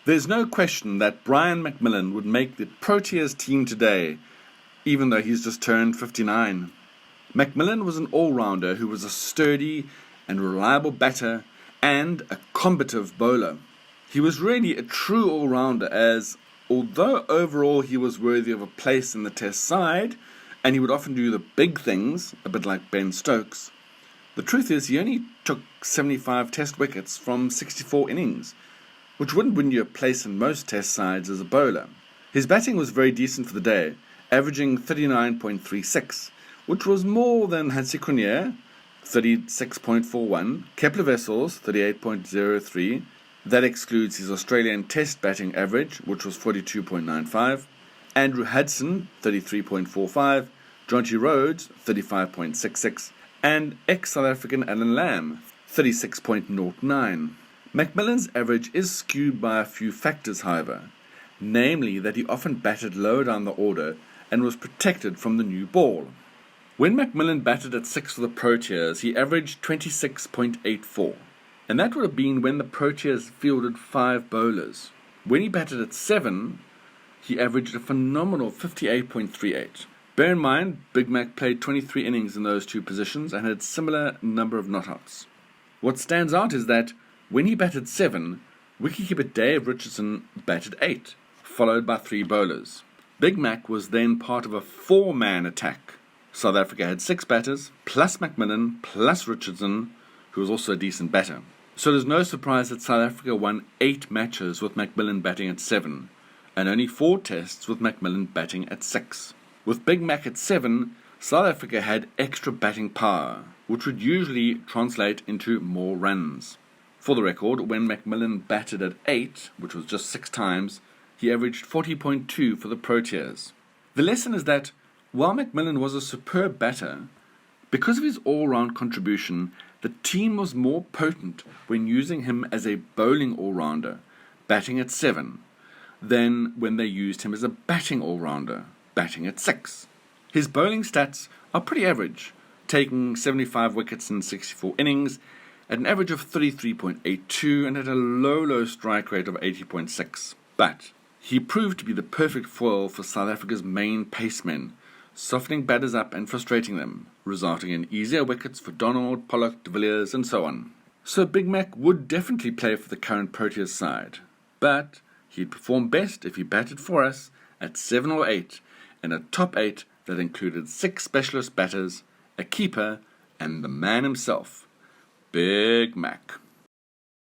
There's no question that Brian McMillan would make the Proteas team today, even though he's just turned 59. McMillan was an all-rounder who was a sturdy and reliable batter and a combative bowler. He was really a true all-rounder as, although overall he was worthy of a place in the Test side, and he would often do the big things, a bit like Ben Stokes, the truth is he only took 75 Test wickets from 64 innings, which wouldn't win you a place in most Test sides as a bowler. His batting was very decent for the day, averaging 39.36, which was more than Hansie Cronje, 36.41, Kepler Wessels, 38.03. That excludes his Australian Test batting average, which was 42.95, Andrew Hudson, 33.45, Jonty Rhodes, 35.66, and ex-South African Alan Lamb, 36.09. McMillan's average is skewed by a few factors, however, namely that he often batted lower down the order and was protected from the new ball. When McMillan batted at 6 for the Proteas, he averaged 26.84, and that would have been when the Proteas fielded 5 bowlers. When he batted at 7, he averaged a phenomenal 58.38. Bear in mind, Big Mac played 23 innings in those two positions and had similar number of not-outs. What stands out is that when he batted 7, wicketkeeper Dave Richardson batted 8, followed by 3 bowlers. Big Mac was then part of a 4-man attack. South Africa had 6 batters, plus McMillan, plus Richardson, who was also a decent batter. So there's no surprise that South Africa won 8 matches with McMillan batting at 7, and only 4 tests with McMillan batting at 6. With Big Mac at 7, South Africa had extra batting power, which would usually translate into more runs. For the record, when McMillan batted at 8, which was just 6 times, he averaged 40.2 for the Proteas. The lesson is that while McMillan was a superb batter, because of his all-round contribution, the team was more potent when using him as a bowling all-rounder, batting at 7, than when they used him as a batting all-rounder, batting at 6. His bowling stats are pretty average, taking 75 wickets in 64 innings, at an average of 33.82 and at a low strike rate of 80.6. But he proved to be the perfect foil for South Africa's main pacemen, softening batters up and frustrating them, resulting in easier wickets for Donald, Pollock, de Villiers and so on. So Big Mac would definitely play for the current Proteas side, but he'd perform best if he batted for us at 7 or 8 in a top 8 that included 6 specialist batters, a keeper, and the man himself, Big Mac.